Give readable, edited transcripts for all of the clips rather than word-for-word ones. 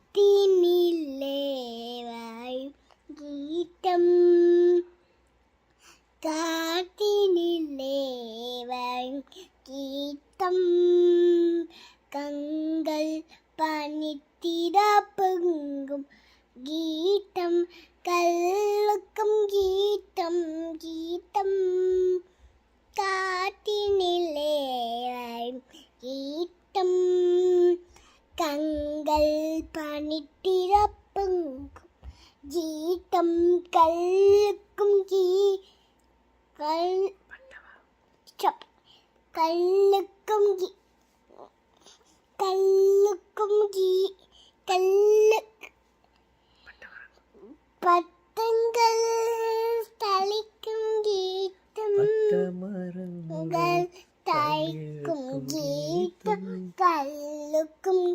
காட்டினிலே வாழும் கீதம் காட்டினிலே வாழும் கீதம் கங்கள் பனித்திட பொங்கும் கீதம் கல்லுக்கும் கீதம் கீதம் காட்டினிலே வாழும் கீதம் கங்கள் பனித்திட பொங்கும் கீதம் கல்லுக்கும் கல்லுக்கும் பட்டங்கள் தளிக்கும் கீதம் மரங்கள் தாய்க்கும் கீதம் கல்லுக்கும்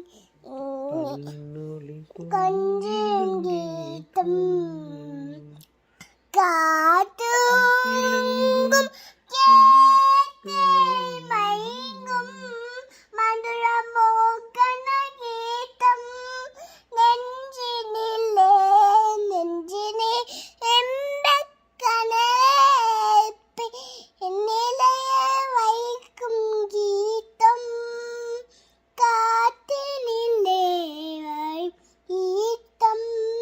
கொஞ்சம் கீதம் காட்டு